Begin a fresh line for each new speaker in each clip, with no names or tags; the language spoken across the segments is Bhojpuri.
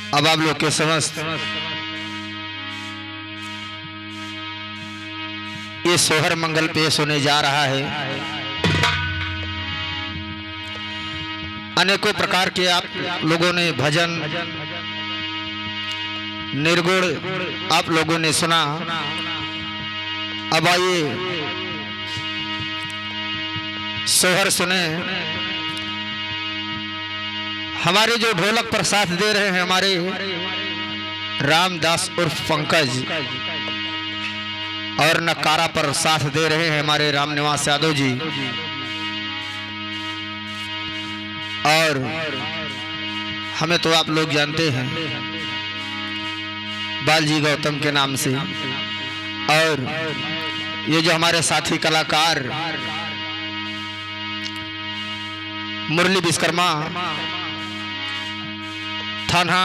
अब आप लोग के समस्त ये सोहर मंगल पेश होने जा रहा है। अनेकों प्रकार के आप लोगों ने भजन निर्गुण आप लोगों ने सुना। अब आइए सोहर सुने। हमारे जो ढोलक पर साथ दे रहे हैं हमारे रामदास उर्फ पंकज, और नकारा पर साथ दे रहे हैं हमारे रामनिवास यादव जी, और हमें तो आप लोग जानते हैं बालजी गौतम के नाम से। और ये जो हमारे साथी कलाकार मुरली विश्वकर्मा, थाना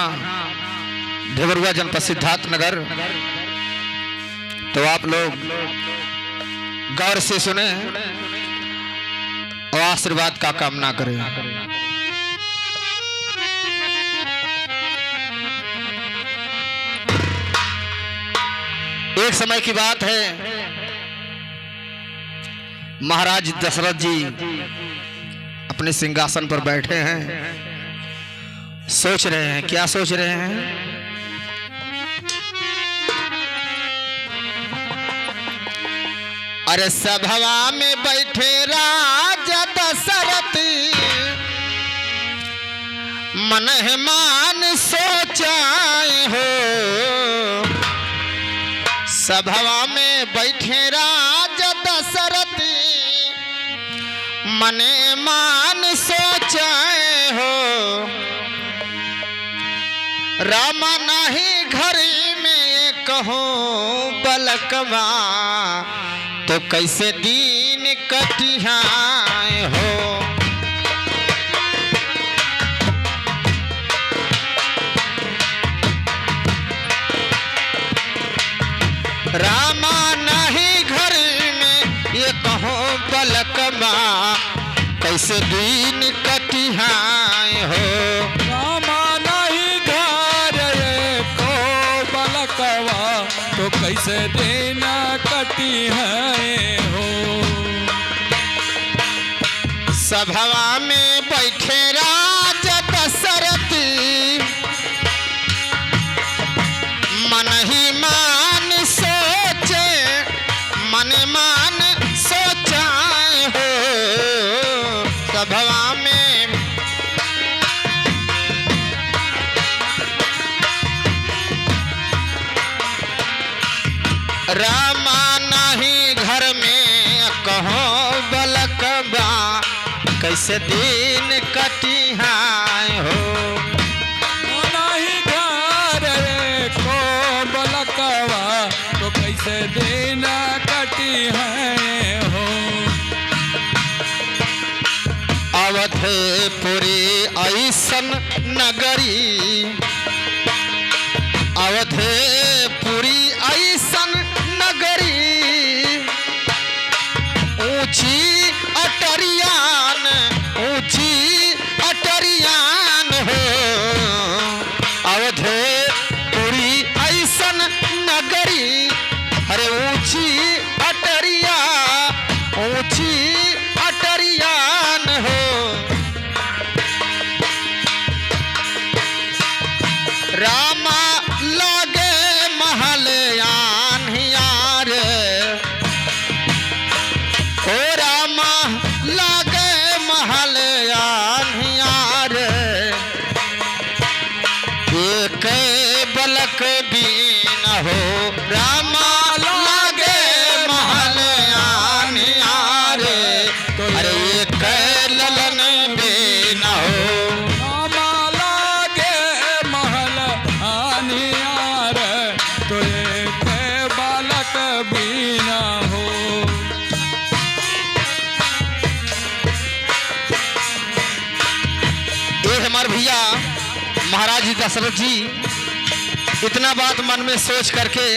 ढेबरुआ, जनपद सिद्धार्थनगर, तो आप लोग गौर से सुने और आशीर्वाद का कामना करें। एक समय की बात है, महाराज दशरथ जी अपने सिंहासन पर बैठे हैं, सोच रहे हैं। क्या सोच रहे हैं? अरे सभवा में बैठे राजा दशरथ, मन मान सोचाए हो। सभवा में बैठे राजा दशरथ, मन मान सोचाए हो। रामा नाही घर में कहो बलकवा, तो कैसे दीन कटिहाए हो। रामा नहीं घर में ये कहो बलकवा, कैसे दीन कटिहाए हो।
रामा नहीं घर को बलकवा, तो कैसे दिन कटी है हो।
सभवा में बैठे राजा दशरथ, मन ही मान सोचे, मन मान सोचाए हो। सभवा में रामा नहीं घर में कहो बलकबा, कैसे दिन कटिहाए हो।
नहीं घर को बलकवा, तो कैसे दिन कटी है हो।
अवधपुरी ऐसन नगरी, अवधपुरी ऐसन नगरी, ऊंची अटरियान, ऊंची अटरियान हो। अवधपुरी ऐसन नगरी, अरे ऊंची अटरिया, ऊंची अटरियान हो। रामा लागे महल यार, ओ रामा लागे महल यार। एक बलक बीन हो, रामा लागे महल यार। अरे एक ललन बीन हो।
रामा लागे महल आनियार, तो एक बालक बीना हो।
ये हमारे भैया महाराज दशरथ जी इतना बात मन में सोच करके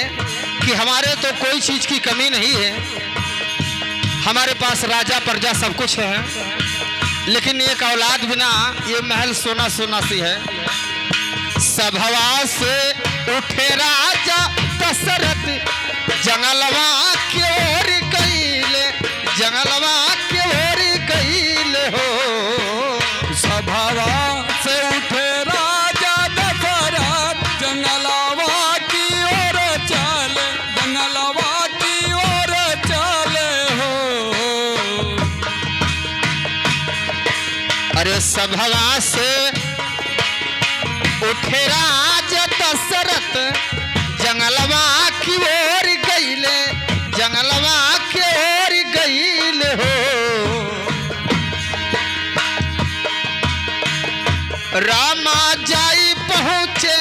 कि हमारे तो कोई चीज की कमी नहीं है, हमारे पास राजा प्रजा सब कुछ है, लेकिन एक औलाद बिना ये महल सोना सोना सी है। सभवा से उठे राजा दशरथ जंगलवा की ओर गईले, जंगलवा की ओर गईले हो।
सभवा से उठे राजा दशरथ जंगलवा की ओर चले, जंगलवा की ओर चले हो।
अरे सभवा से उठे राजा दशरथ जंगलवा की ओर गईले, जंगलवा की ओर गईले हो। रामा जाई पहुँचे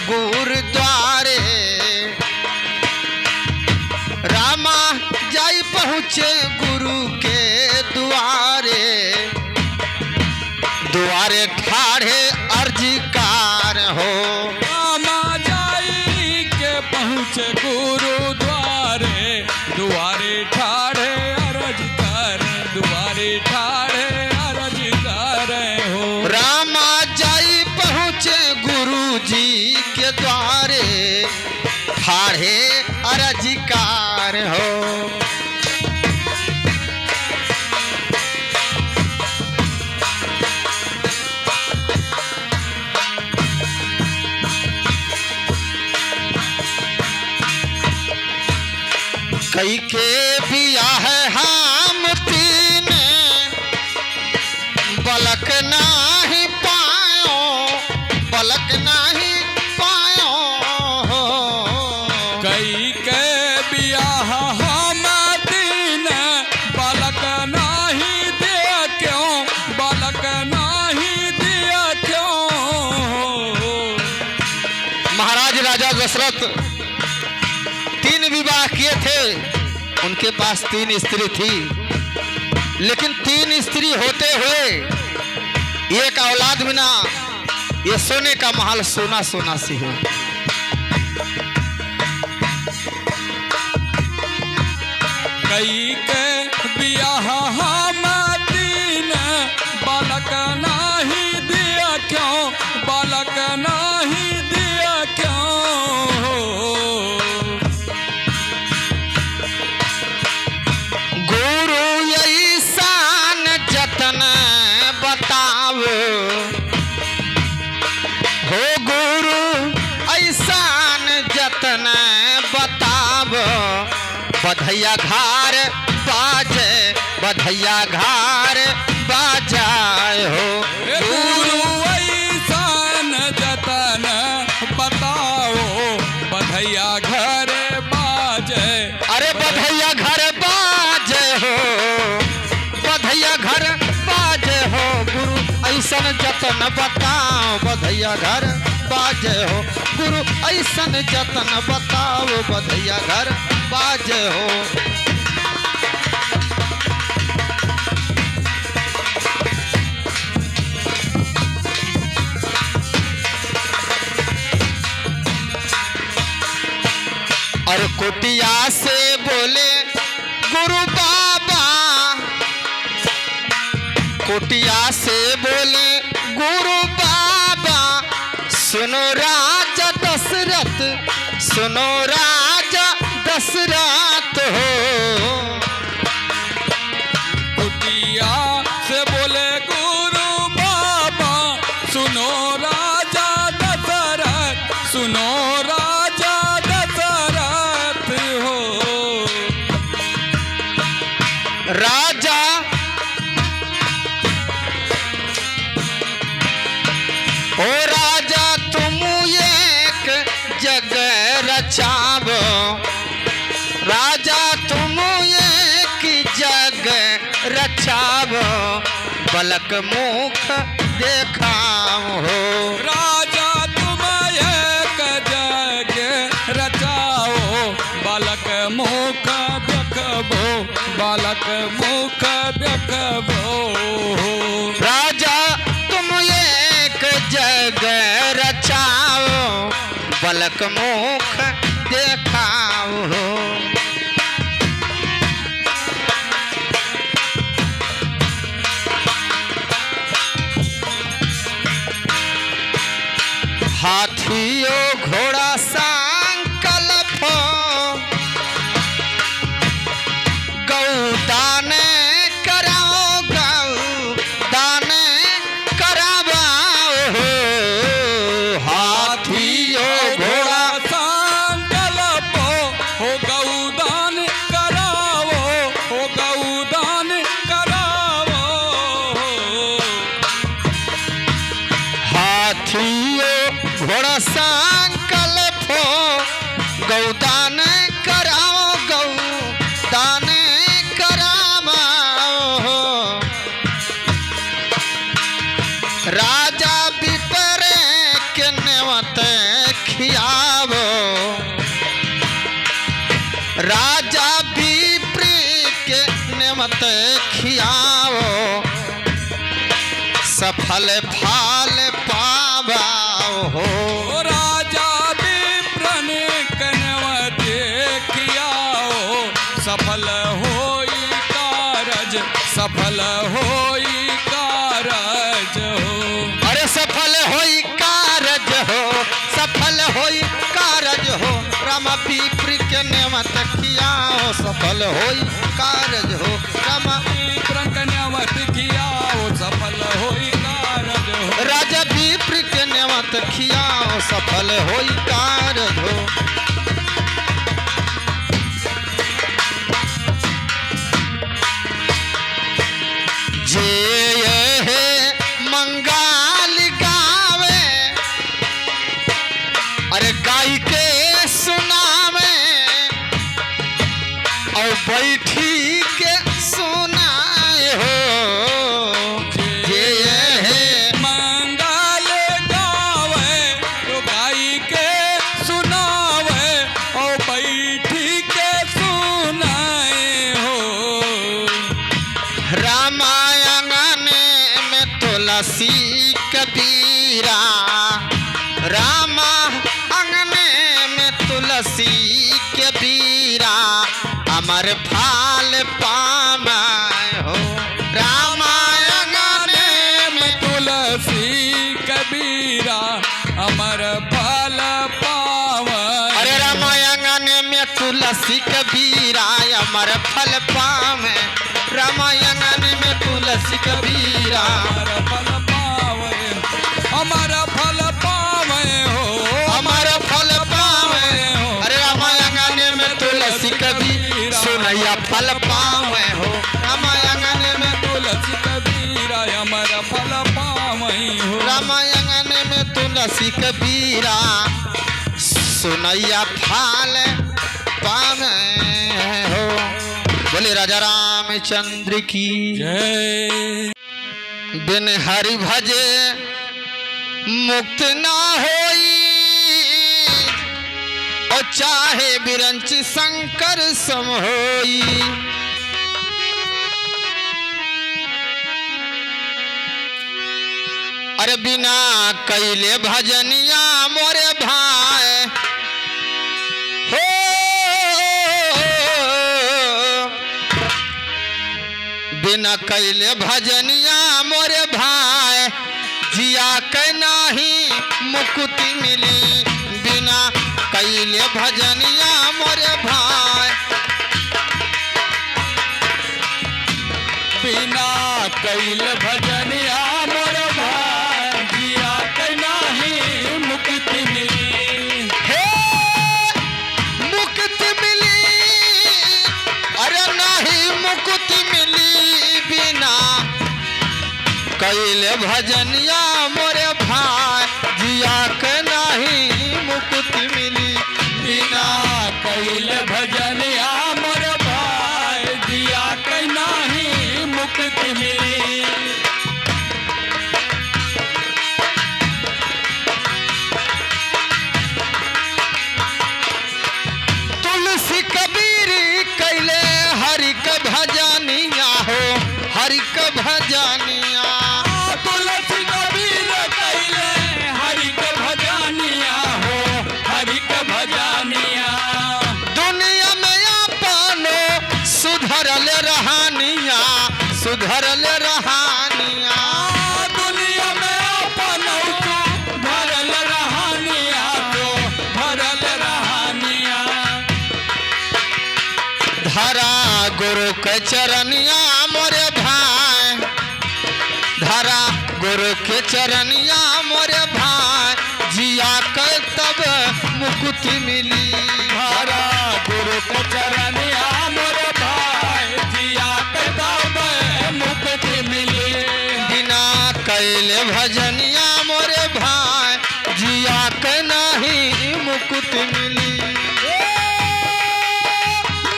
गुरुद्वारे, रामा जाई पहुँचे गुरु के द्वारे, द्वारे ठाढ़े अर्जीकार हो।
रामा जाई के पहुँचे गुरुद्वारे, दुआरे ठाड़े अरज करे, दुआरे ठाड़े अरज करे हो।
रामा जाई पहुँचे गुरु जी के द्वारे, ठाढ़े अर्जीकार हो। कई के बियाह हम तीन बलक नाही पायो, बलक नाही पायो।
कई के बियाह हम तीन बालक नाही दिया क्यों, बालक नाही दिया क्यों।
महाराज राजा दशरथ 3 विवाह किए थे, उनके पास 3 स्त्री थी, लेकिन 3 स्त्री होते हुए एक औलाद बिना ये सोने का महल सोना सोना सी हो।
कई के बियाह हम तीन बालक नाही दिया क्यों, बालक नाही दिया क्यों।
गुरु ऐसान जतन बताव हो, गुरु ऐसान जतन बताव। बधैया घार बाजे, बधैया घार बाजाए हो।
गुरु ऐसान जतन बताओ, बधैया घर बाजे।
अरे बधैया घर बाजे हो, बधैया घर बाजे हो। गुरु ऐसन जतन बताओ, बधैया घर बाजे हो। गुरु ऐसन जतन बताओ, बधैया घर बाजे हो। और कुटिया से बोले गुरु बाबा, कुटिया से बोले गुरु बाबा। सुनो राजा दशरथ, सुनो राजा दशरथ हो।
कुटिया से बोले गुरु बाबा, सुनो राजा दशरथ, सुनो राजा दशरथ हो।
राजा ओ राजा तुम एक जग रचावो, राजा तुम एक जग रचावो। बलक मुख देखाओ हो।
राजा तुम एक जग रचाओ, बालक मुख देखबो, बालक मुख देखबो।
राजा तुम एक जग रचाओ, बलक मुख देखाओ हो। हाथियो घोड़ा संकल्प गौदान कराओ गौदान करावाओ हाथियो घोड़ा
संकल्प हो गौदान करावो हो गौदान करावो
हाथियो घोड़ा संकल्प गौदान कराओ गौदान करावाओ राजा विपर के नेवत खियावो राजा विप्र के नेमत खियाओ सफल फाल पावाओ हो
राजा विप्रन कनवते कियाओ सफल होई कारज सफल होई कारज हो
अरे सफल होई कारज हो सफल होई कारज हो राम विप्र के नेमत खियाओ सफल होई कारज हो राम
विप्रन कनवत कियाओ सफल होई कारज हो
राजा विप्र के नेमत खियाओ सफल होई कारज हो जे ये मंगाल गावे अरे गाई के सुनावे और बैठी के सुनाए हो जे ये
मंगल गावे तो गाई के सुनावे और बैठी के सुनाए हो
रामायण में तुलसी कबीरा रामा अंगने में तुलसी कबीरा अमर फाल पामाए हो रामायण में
तुलसी कबीरा अमर फल पावन
अरे रामायण में तुलसी कबीरा अमर फल पावे रामायण में तुलसी कबीरा
अमर फल पावे अमर फल पावे हो
अमर फल पावे
हो
अरे रामायण में तुलसी कबीरा सुनैया फल पावे हो रामायण में
तुलसी कबीरा अमर फल पावे हो
रामायण में तुलसी कबीरा सुनैया फल पावे हो बोले राजा रामचंद्र की
जय
बिन हरि भजे मुक्त ना होई और चाहे बिरंच शंकर सम होई अरे बिना कैले भजनिया मोरे भाई हो बिना कैले भजनिया मोरे भाई जिया के नाही मुक्ति मिली बिना कैले भजनिया मोरे भाई
बिना कैल भजनिया मोर भाजिया के नाही मुक्ति मिली
हे मुक्ति मिली अरे नहीं मुक्ति मिली बिना कैले भजनिया मोरे भाई जिया के नहीं मुक्ति मिली
बिना कैल भजनिया मोर भाजिया के नाही मुक्ति मिली
तुलसी कबीर कैले हरि के भजनिया हो हरि के भजनिया
तुलसी कबीर कैले हरि के भजनिया हो हरि के भजनिया
दुनिया गुरु के चरनिया मोरे भाई, धरा गुरु के चरनिया मोरे भाई, जिया के तब मुक्ति मिली।
धारा गुरु के चरनिया मोरे भाई, जिया के तब मुक्ति मिली।
बिना कैले भजनिया मोरे भाई, जिया के नहीं मुक्ति मिली।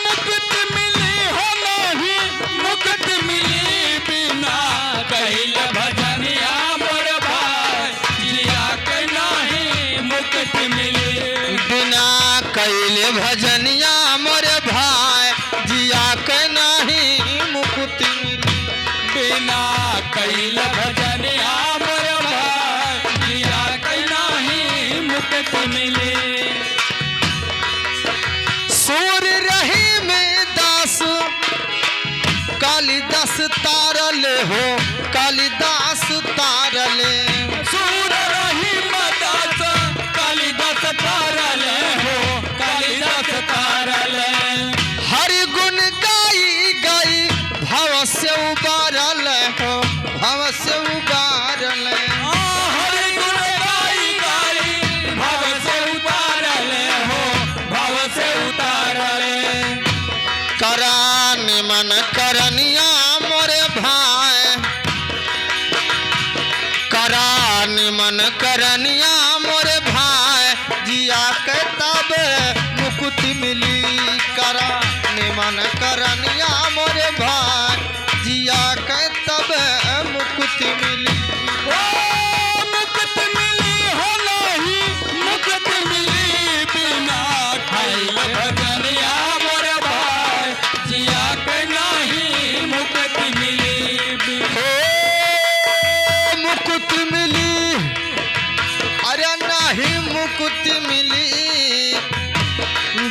मुक्ति मिली हो नहीं मुक्ति मिली, बिना कैल भजनिया मोरे भाई, जिया के नहीं मुक्ति मिली।
बिना कैले भजनिया मोरे भाई, जिया के नहीं मुक्ति मिली।
बिना कैल भजनिया मोरे भाई, जिया के नहीं मुक्ति मिली।
सूर रही में दास कालिदास तारल हो, कालिदास तारले।
सूर रहीम दास कालिदास तारले हो, कालिदास तारले।
हरि गुण गाई गाई भव से उबारल हो, भव से उबारल।
हरि गुण गाई गाई भव से उतारले हो, भव से उतारले।
करा निमन करनिया मोरे भाई, करा निमन करनिया मोरे भाई, जिया के तब मुक्ति मिली। करा निमन करनिया मोरे भाई, जिया के तब मुक्ति मिली।
ओ मुक्ति मिली हो नहीं मुक्ति मिली, बिना कैल भजनिया मोरे भाई, जिया के नहीं मुक्ति मिली।
हो मुक्ति मिली, अरे नहीं मुक्ति मिली।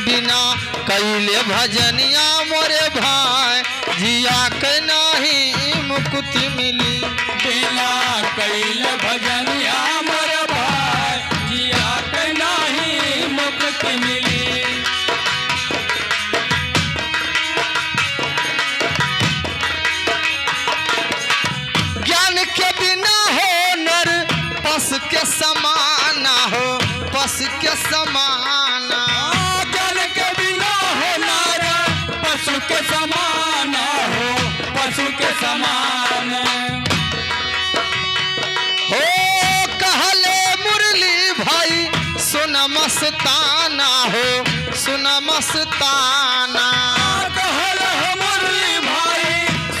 बिना कैले भजनिया मोरे भाई, जिया के नहीं मुक्ति मिली।
बिना कैल भजनिया मोरे भाई, जिया के नहीं मुक्ति मिली।
ज्ञान के बिना हो नर पस के समान हो, पस के समान।
जल के बिना हो नार पशु के समान हो, पशु के समान।
हो कहले मुरली भाई सुन मस्ताना हो, सुन मस्ताना।
कहल हो मुरली भाई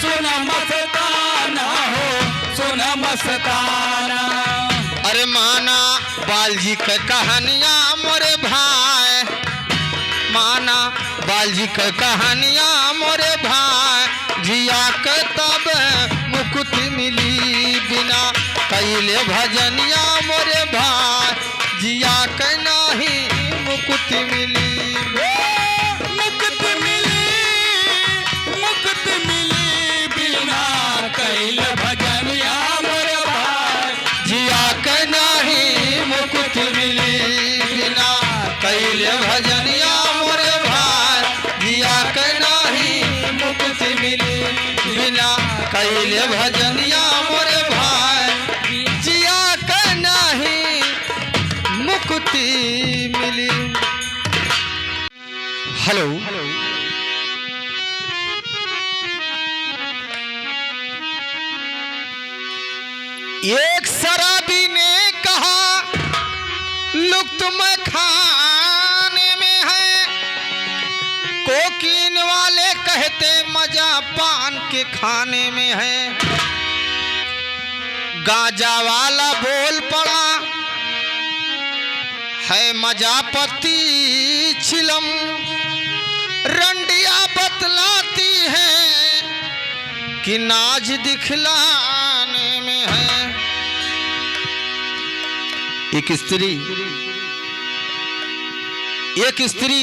सुन मस्ताना हो, सुन मस्ताना।
अरे माना बालजी के कहानियां मोरे भाई, माना बालजी के कहानियां मोरे भाई, जिया के तब मुक्ति मिली। बिना कैले भजनिया मोरे भाई, जिया के नहीं मुक्ति मिली।
मुक्ति मिली मुक्ति मिली, बिना कैल भजनिया मोरे भाई,
जिया के नहीं मुक्ति मिली। बिना कैले भजनिया मोरे भाई, जिया के नहीं मुक्ति मिली। बिना कैले भजनिया मोरे भाई, जिया के नहीं मुक्ति मिली। हेलो, एक शराबी ने कहा लुक तुम्हें खाने में है, कोकीन वाले कहते मजा पान के खाने में है। गांजा वाला बोल पड़ा है मजा पत्ती चिलम, रंडिया बतलाती है कि नाज दिखलाने में है। एक स्त्री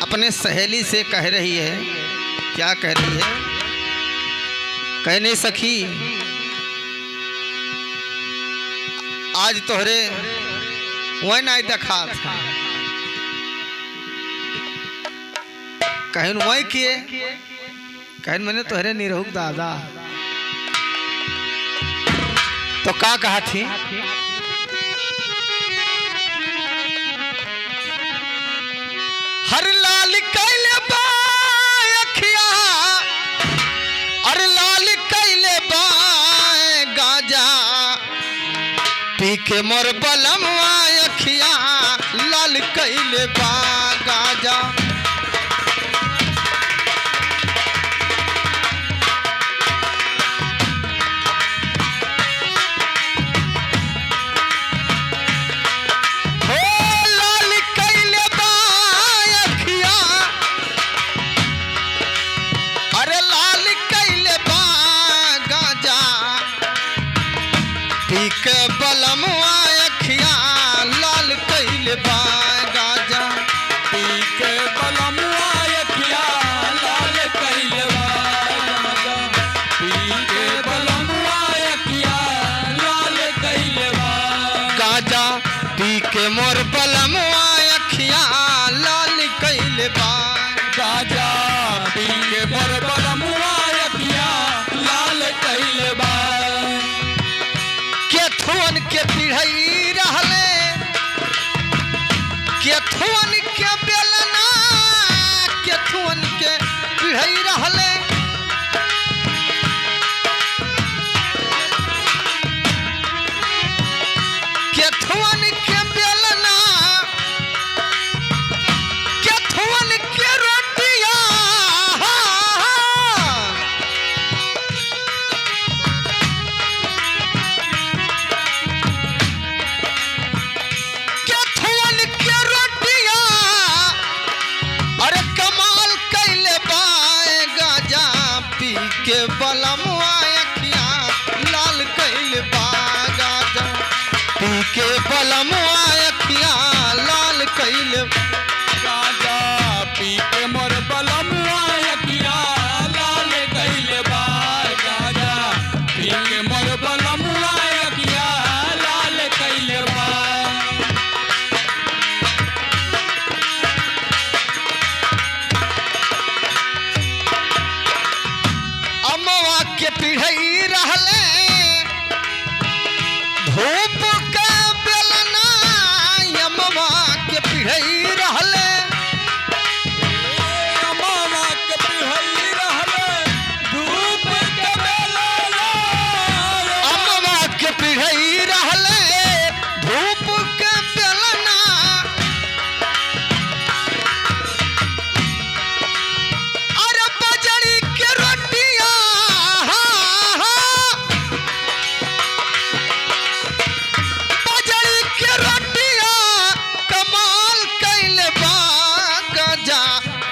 अपने सहेली से कह रही है, क्या कह रही है? कहने सखी आज तोहरे वह नहीं देखा था, कहन वही किए कहन मैंने तोहरे निरहुक दादा। तो का कहा थी? हर लाल कैले बा अखिया, अरे लाल कैले बा गाजा, पी के मोर बलमवा अखिया लाल कैले बा गाजा। बलमुआ अखिया लाल कैले बा गाजा,
पी के बलमुआ अखिया लाल कैले बा गाजा, पी के बलमुआ अखिया लाल कैले बा
गाजा, पी के मोर बलमुआ अखिया लाल कैले बा
गाजा, पी के मोर बलमुआ अखिया लाल कैले बा।
केथुअन के पिढ़ई रहले, केथुअन के बेलना, केथुअन के पिढ़ई रहले, केथुअन के बेलना, केथुअन के रोटिया, के बलमुआ अखिया लाल कैले बा गाजा, पी के बलमुआ अखिया लाल कैले
गाजा, पी के मोर बलमुआ अखिया लाल कैले बा गाजा, पी के मोर बलमुआ अखिया लाल कैले बा।
के पिढ़ई रहले, धूप के बेलना, यमवा के पिढ़ई रहले,
यमवा के पिढ़ई रहले, धूप के बेलना,
यमवा के पिढ़ई रहले, धूप के बेलना, अरे बजड़ी के रोटिया,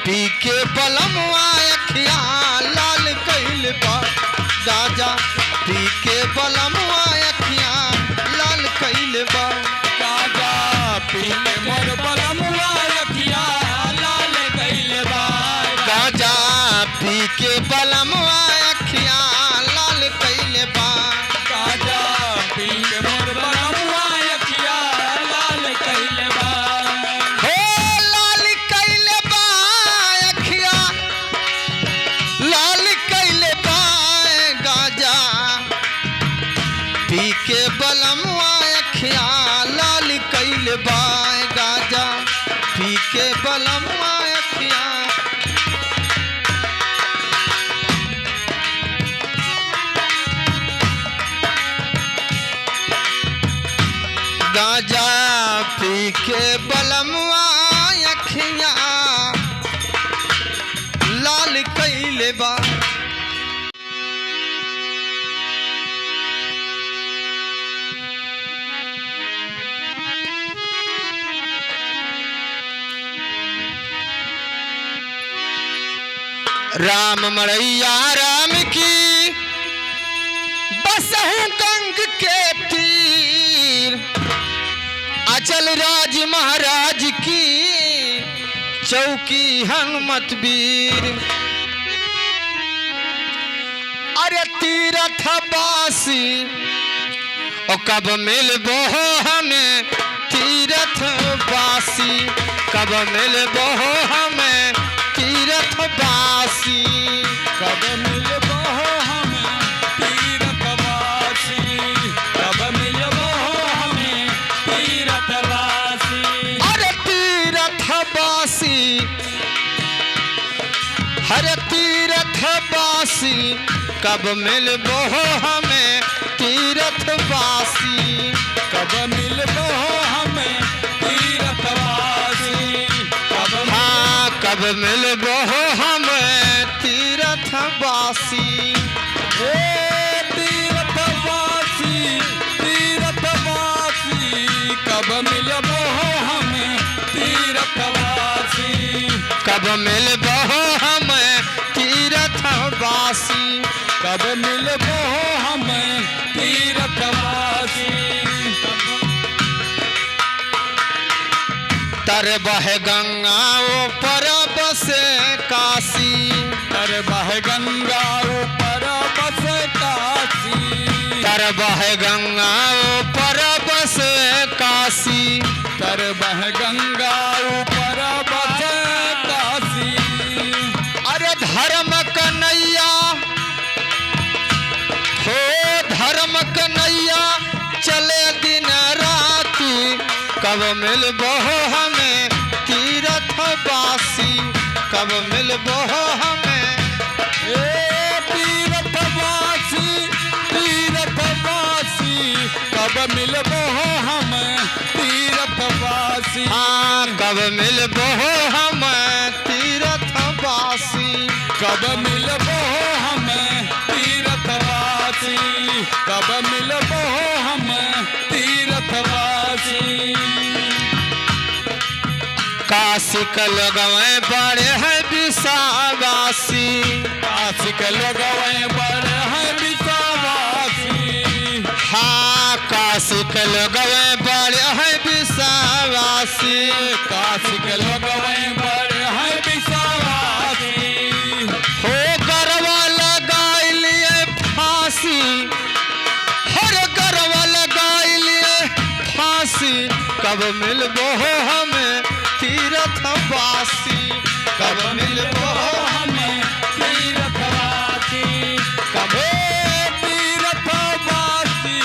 पी के बलमुआ अखिया लाल कैले बा गाजा, पी के बलमुआ अखिया लाल कैले बा
गाजा, पी के मोर बलमुआ अखिया लाल कैले बा
गाजा, पी के बलमुआ अखिया लाल कैले बा
गाजा, पी के मोर बलमुआ अखिया लाल कैले बा।
हो लाल कैले बा अखिया लाल कैले बा गाजा, पी के बलमुआ अखिया लाल कैले बा गाजा, पी के बलमुआ अखिया। गाजा पी के बलमुआ अखिया लाल कैले बा। राम मड़ैया राम की बसहु गंग के तीर, अचल राज महाराज की चौकी हनुमत वीर। अरे तीरथ बासी ओ कब मिलबो हमें, तीरथ बासी कब मिलबो हमें, तीरथ बासी।
कब मिलबो हमें तीरथवासी, कब मिलबो हमें तीरथवासी।
अरे तीरथवासी, हरे तीरथवासी, कब मिलबो हमें तीरथवासी।
कब मिलबो हमें तीरथवासी,
हाँ कब मिलबो हमें तीरथवासी।
ए तीरथवासी, तीरथवासी, कब मिलबो हमें तीरथवासी।
कब मिलबो हमें तीरथवासी।
कब मिलबो हमें तीरथवासी।
तर बह गंगा ऊपर बसे काशी।
तर बह गंगा ऊपर बसे काशी।
तर बह गंगा ऊपर बसे काशी।
तर बह गंगा ऊपर बसे काशी।
अरे धर्म कन्हैया हो, धर्म कन्हैया चले दिन राती। कब मिलबो हमें तीरथवासी। कब मिलबो हमें
ए तीरथवासी, तीरथवासी, कब मिलबो हमें तीरथवासी।
हाँ कब मिलबो हमें तीरथवासी।
कब मिलबो हमें तीरथवासी। कब मिलबो हमें तीरथवासी।
काशी के लगवे बड़े हैं विश्वासी।
काशी के लगवे बड़े हैं विश्वासी।
हाँ काशी के लगवे बड़े हैं विश्वासी।
काशी के लगवे बड़े हैं विश्वासी।
हो गरवा लगाई लिए फांसी। हर गरवा लगाई लिए फांसी। कब मिलबो हमें तीरथवासी। कब मिलबो
हमें तीरथवासी। कब तीरथवासी,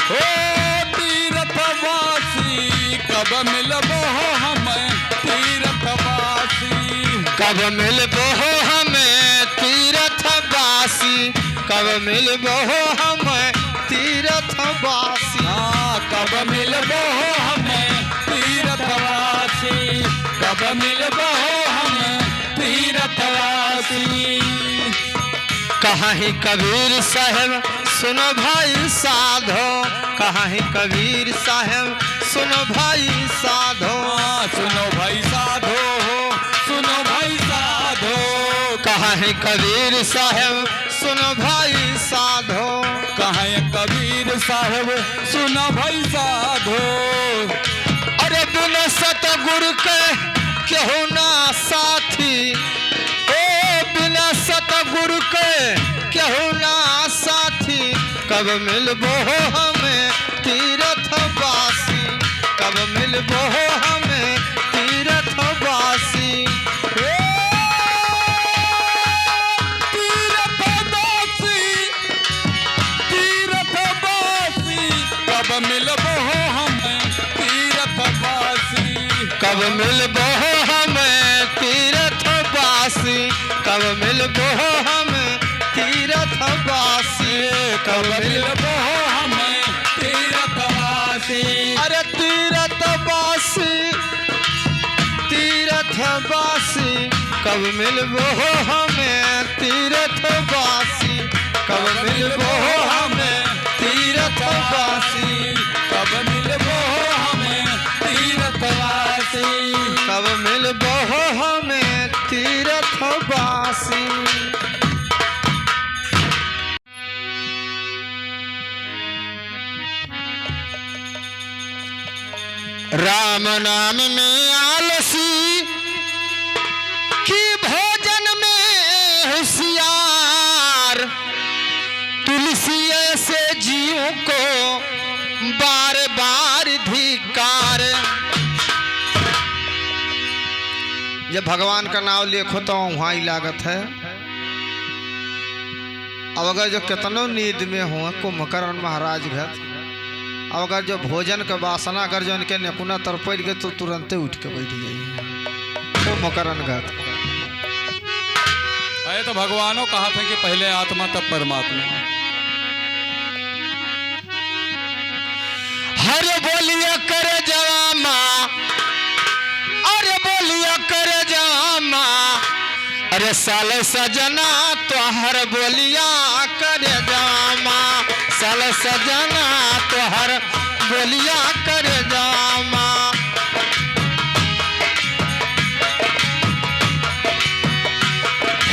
हो तीरथवासी, कब मिलबो हमें तीरथवासी।
कब मिलबो हमें तीरथवासी। कब मिलबो हमें तीरथवासी।
हाँ कब मिलबो हमें तीरथवासी। कब मिलबो हमें तीरथवासी।
कहाँ ही कबीर साहब सुनो भाई साधो। कहाँ ही कबीर साहब सुनो भाई साधो।
हाँ सुनो भाई साधो हो, सुनो भाई साधो।
कहाँ ही कबीर साहब सुनो भाई साधो।
कहाँ है कबीर साहब सुनो भाई साधो।
अरे बिना सतगुरु के केहू ना साथी। ओ बिना सतगुरु के केहू ना साथी। कब मिलबो हमें तीरथवासी। कब मिलबो हमें तीरथवासी।
तीरथवासी, तीरथवासी, कब मिलबो हमें तीरथवासी।
कब मिलबो हमें तीरथवासी। कब मिलबो हमें तीरथवासी।
कब मिलबो हमें तीरथवासी।
अरे तीरथवासी, तीरथवासी, कब मिलबो हमें तीरथवासी। कब मिलबो हमें तीरथवासी।
कब मिलबो हमें तीरथवासी।
कब मिलबो हमें तीरथवासी। राम नाम में आलसी की भोजन में होशियार। तुलसी ऐसे जीव को बार बार धिक्कार। जब भगवान का नाम लिखो तो वहाँ ही लागत है। अब अगर जो कितनों नींद में हुआ कुंभकर्ण महाराज घर, अब अगर जो भोजन के वासना अगर जो इनके निपुणा तरपट गए तो तुरंते उठ के बैठ जाइए कुंभकर्ण घर।
अरे तो भगवानों कहा था कि पहले आत्मा तब परमात्मा।
हरे बोलिया करे जवामा, अरे बोलिया करे जवामा, अरे साल सजना तो हर बोलिया करे जवामा, साल सजना तो हर बोलिया करे जवामा।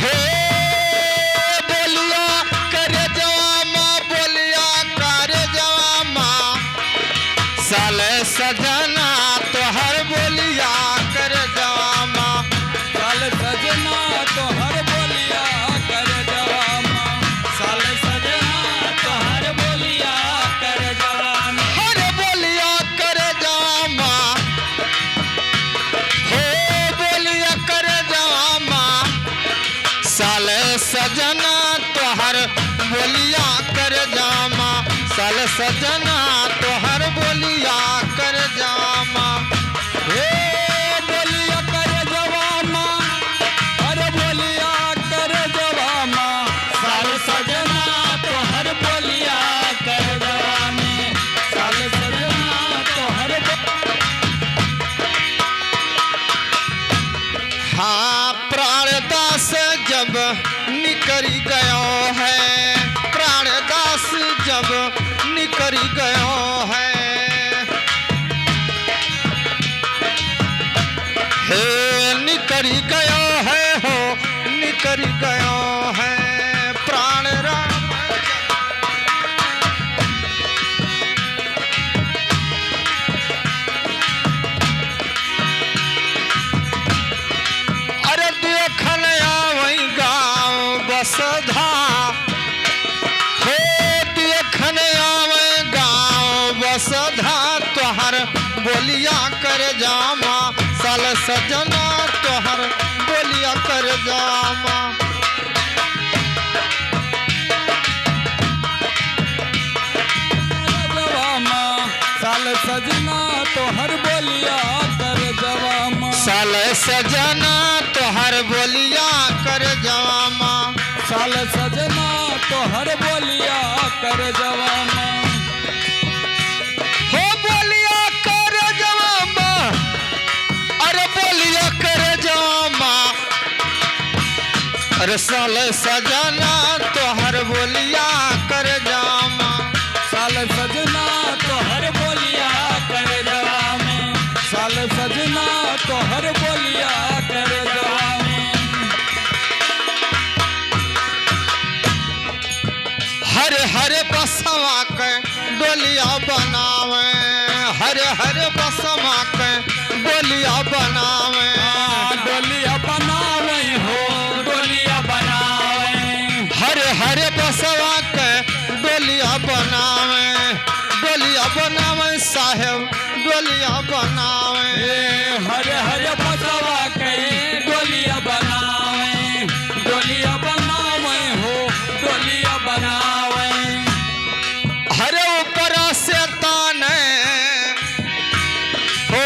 हे बोलिया करे जवामा, बोलिया करे जवामा, साल सजना तो हर बोलिया कर जवामा,
साल सजना तो हर बोलिया कर जवामा, साल सजना तो हर बोलिया कर जवामा,
हर बोलिया कर जवामा, हो बोलिया कर जवामा, साल सजना तो हर बोलिया कर जवामा, साल सजना तो हर बोलिया कर जवामा।
हे बोलिया कर जवामा, हर बोलिया कर जवामा, साल सजना तो हर बोलिया कर जवानी, साल सजना तो हर
हाँ प्राणदास जब निकरी गयो है, प्राणदास जब निकरी गयो है, हे निकरी गयो है, हो निकरी गयो है प्राण राम। अरे देखन आवई गाँव बसधा, हो देखन आवई गाँव बसधा, तोहर बोलिया कर जामा, साल सजना तोहर बोलिया कर जामा।
जवामा, साल सजना तो हर बोलिया कर जवामा,
साल सजना तोहर बोलिया कर जवामा,
साल सजना तो हर बोलिया कर जवामा,
हो बोलिया कर जवामा, अरे बोलिया कर जवामा, अरे साल सजना तोहर बोलिया कर जामा,
साल सजना तो हर बोलिया कर जवामा, साल सजना तो हर बोलिया कर जवामा,
हरे हरे बसवा के डोलिया बनावे, हरे हरे बसवा के डोलिया बनावे,
डोलिया बनावे हो डोलिया बनावे,
हरे हरे बसवा के डोलिया बनावे, डोलिया बनावे साहेब डोलिया बनावे,
हरे हरे बसवा के डोलिया बनावे, डोलिया बनावे हो डोलिया बनावे,
हरे ऊपर से ताने, हो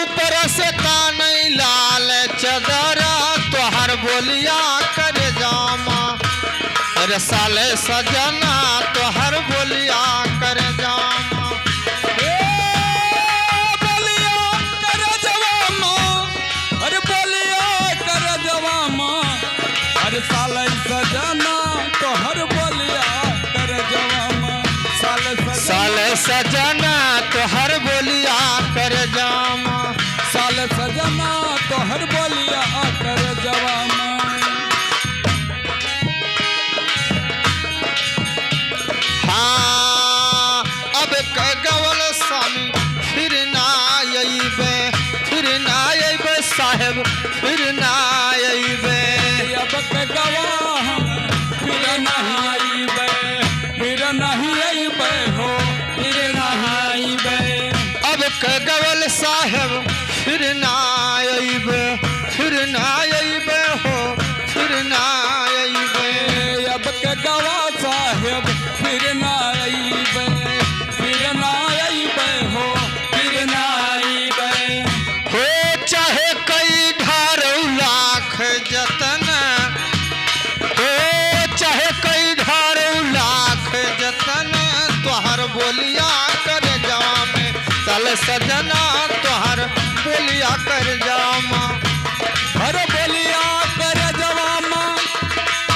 ऊपर से ताने लाल चदरा तोहर बोलिया कर जामा, अरे साले सजना तोहर बोलिया कर जामा।
बोलिया कर जवामा, अरे बोलिया कर जवामा, अरे साल सजना तो हर बोलिया कर जवामा,
साल सजना तोहर बोलिया कर जामा,
साल सजना तो हर बोलिया कर जवामा,
हाँ अब गवल स्वामी फिर ना अइबे, फिर ना अइबे साहेब फिर ना अइबे,
अब के गवाह फिर नहीं आइबे, फिर नहीं आइबे हो फिर नहीं आइबे,
अब गवल साहेब फिर ना अइबे, सजना तोहर बोलिया कर जामा।
हर बोलिया कर जवामा,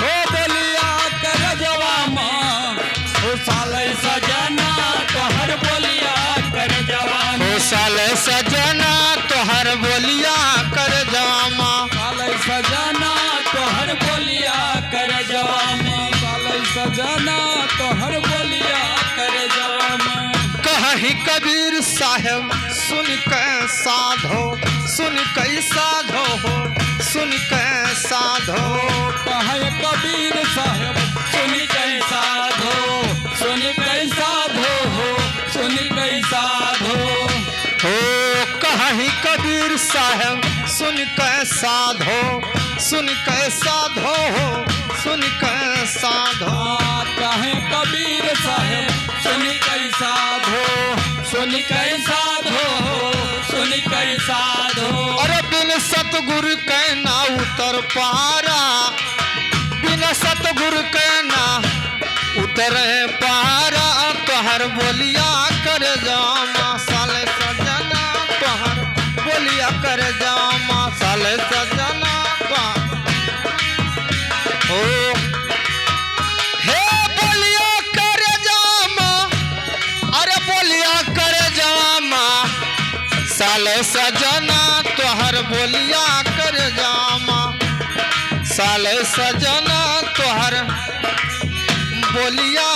हो बोलिया कर जवामा, हो साले सजना तोहर बोलिया कर जवामा।
हो साले सजना तोहर बोलिया कर जामा।
साले सजना तोहर बोलिया कर जवामा, साले सजना तोहर बोलिया कर जवामा।
कहीं कबीर साहब सुन के साधो, सुन के साधो हो, सुन के साधो।
कहे कबीर साहब सुन के साधो, सुन के साधो हो, सुन के साधो।
हो कहीं कबीर साहब सुन के साधो, सुन के साधो हो, सुन के साधो।
कहे कबीर साहब सुन के साधो, सुन के साधो हो, सुन के साधो।
अरे बिन सतगुरु के ना उतर पारा, बिन सतगुरु के ना उतरे पारा। तोहर बोलिया कर जामा साले सजना तोहर बोलिया कर जामा साले सजना ओ हे बोलिया कर जामा। अरे बोलिया कर जामा साले सजना तोहर बोलिया कर जामा। साले सजना तोहर बोलिया